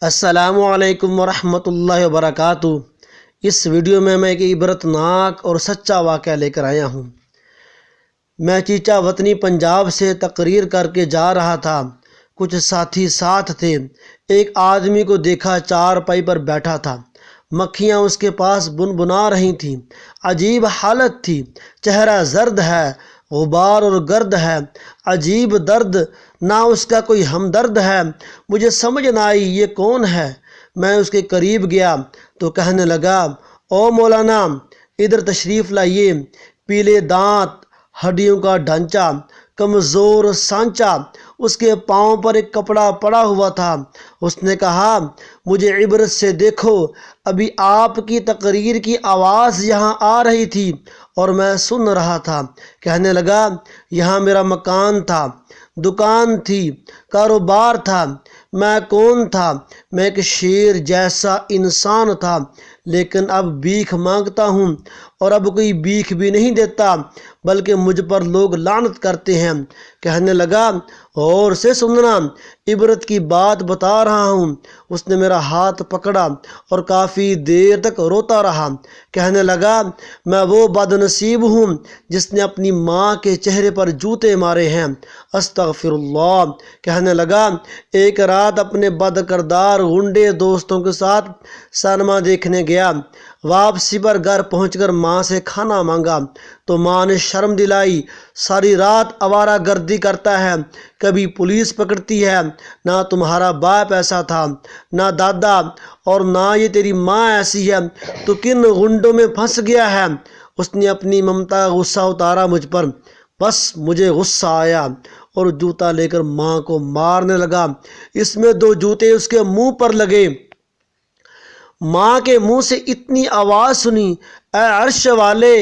السلام علیکم ورحمۃ اللہ وبرکاتہ۔ اس ویڈیو میں ایک عبرتناک اور سچا واقعہ لے کر آیا ہوں۔ میں چیچا وطنی پنجاب سے تقریر کر کے جا رہا تھا۔ کچھ ساتھی ساتھ تھے۔ ایک آدمی کو دیکھا، چارپائی پر بیٹھا تھا۔ مکھیاں اس کے پاس بنبنا رہی تھیں۔ عجیب حالت تھی۔ چہرہ زرد ہے، غبار اور گرد ہے۔ عجیب درد، نہ اس کا کوئی ہمدرد ہے۔ مجھے سمجھ نہ آئی یہ کون ہے۔ میں اس کے قریب گیا تو کہنے لگا، او مولانا، ادھر تشریف لائیے۔ پیلے دانت، ہڈیوں کا ڈھانچہ، کمزور سانچہ۔ اس کے پاؤں پر ایک کپڑا پڑا ہوا تھا۔ اس نے کہا، مجھے عبرت سے دیکھو۔ ابھی آپ کی تقریر کی آواز یہاں آ رہی تھی اور میں سن رہا تھا۔ کہنے لگا، یہاں میرا مکان تھا، دکان تھی، کاروبار تھا۔ میں کون تھا؟ میں ایک شیر جیسا انسان تھا، لیکن اب بھیک مانگتا ہوں، اور اب کوئی بھیک بھی نہیں دیتا، بلکہ مجھ پر لوگ لعنت کرتے ہیں۔ کہنے لگا، غور سے سننا، عبرت کی بات بتا رہا ہوں۔ اس نے میرا ہاتھ پکڑا اور کافی دیر تک روتا رہا۔ کہنے لگا، میں وہ بد نصیب ہوں جس نے اپنی ماں کے چہرے پر جوتے مارے ہیں۔ استغفر اللہ۔ کہنے لگا، ایک رات اپنے بد کردار غنڈے دوستوں کے ساتھ سینما دیکھنے گیا۔ واپسی پر گھر پہنچ کر ماں سے کھانا مانگا تو ماں نے شرم دلائی۔ ساری رات آوارہ گردی کرتا ہے، کبھی پولیس پکڑتی ہے۔ نہ تمہارا باپ ایسا تھا، نہ دادا، اور نہ یہ تیری ماں ایسی ہے، تو کن غنڈوں میں پھنس گیا ہے۔ اس نے اپنی ممتا کا غصہ اتارا مجھ پر۔ بس مجھے غصہ آیا اور جوتا لے کر ماں کو مارنے لگا۔ اس میں 2 جوتے اس کے منہ پر لگے۔ ماں کے منہ سے اتنی آواز سنی، اے عرش والے،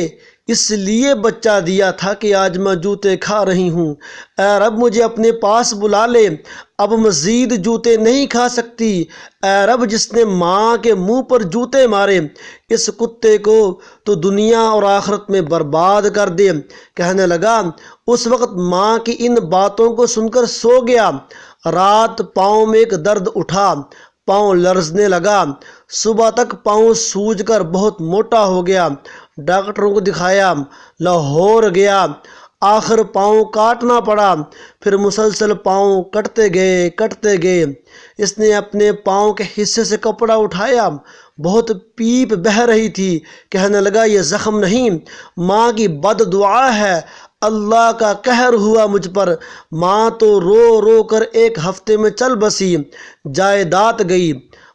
اس لیے بچہ دیا تھا کہ آج میں جوتے کھا رہی ہوں۔ اے رب، مجھے اپنے پاس بلا لے، اب مزید جوتے نہیں کھا سکتی۔ اے رب، جس نے ماں کے منہ پر جوتے مارے، اس کتے کو تو دنیا اور آخرت میں برباد کر دے۔ کہنے لگا، اس وقت ماں کی ان باتوں کو سن کر سو گیا۔ رات پاؤں میں ایک درد اٹھا، پاؤں لرزنے لگا۔ صبح تک پاؤں سوج کر بہت موٹا ہو گیا۔ ڈاکٹروں کو دکھایا، لاہور گیا، آخر پاؤں کاٹنا پڑا۔ پھر مسلسل پاؤں کٹتے گئے۔ اس نے اپنے پاؤں کے حصے سے کپڑا اٹھایا، بہت پیپ بہہ رہی تھی۔ کہنے لگا، یہ زخم نہیں، ماں کی بد دعا ہے، اللہ کا قہر ہوا مجھ پر۔ ماں تو رو رو کر 1 ہفتے میں چل بسی۔ جائیداد گئی،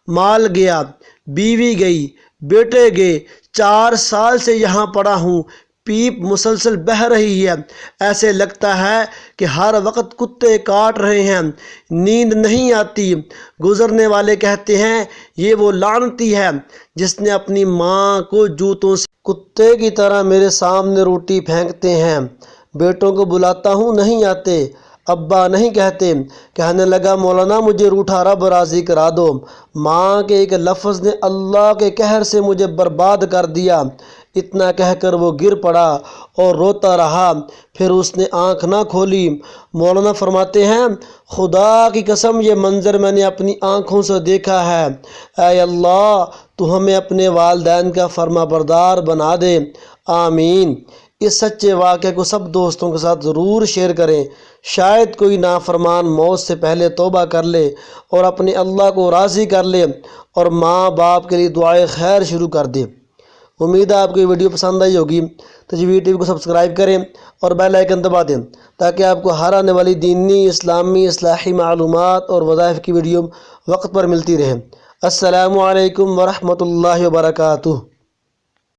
مال گیا، بیوی گئی، بیٹے گئے۔ 4 سال سے یہاں پڑا ہوں، پیپ مسلسل بہہ رہی ہے۔ ایسے لگتا ہے کہ ہر وقت کتے کاٹ رہے ہیں، نیند نہیں آتی۔ گزرنے والے کہتے ہیں، یہ وہ لعنتی ہے جس نے اپنی ماں کو جوتوں سے کتے کی طرح میرے سامنے روٹی پھینکتے ہیں۔ بیٹوں کو بلاتا ہوں، نہیں آتے، ابا نہیں کہتے۔ کہنے لگا، مولانا، مجھے روٹھا رب راضی کرا دو۔ ماں کے ایک لفظ نے اللہ کے قہر سے مجھے برباد کر دیا۔ اتنا کہہ کر وہ گر پڑا اور روتا رہا۔ پھر اس نے آنکھ نہ کھولی۔ مولانا فرماتے ہیں، خدا کی قسم، یہ منظر میں نے اپنی آنکھوں سے دیکھا ہے۔ اے اللہ، تو ہمیں اپنے والدین کا فرما بردار بنا دے، آمین۔ اس سچے واقعے کو سب دوستوں کے ساتھ ضرور شیئر کریں۔ شاید کوئی نافرمان موت سے پہلے توبہ کر لے اور اپنے اللہ کو راضی کر لے اور ماں باپ کے لیے دعائے خیر شروع کر دے۔ امید ہے آپ کو یہ ویڈیو پسند آئی ہوگی۔ تجوید ٹی وی کو سبسکرائب کریں اور بیل آئیکن دبا دیں تاکہ آپ کو ہر آنے والی دینی، اسلامی، اصلاحی معلومات اور وظائف کی ویڈیو وقت پر ملتی رہے۔ السلام علیکم ورحمۃ اللہ وبرکاتہ۔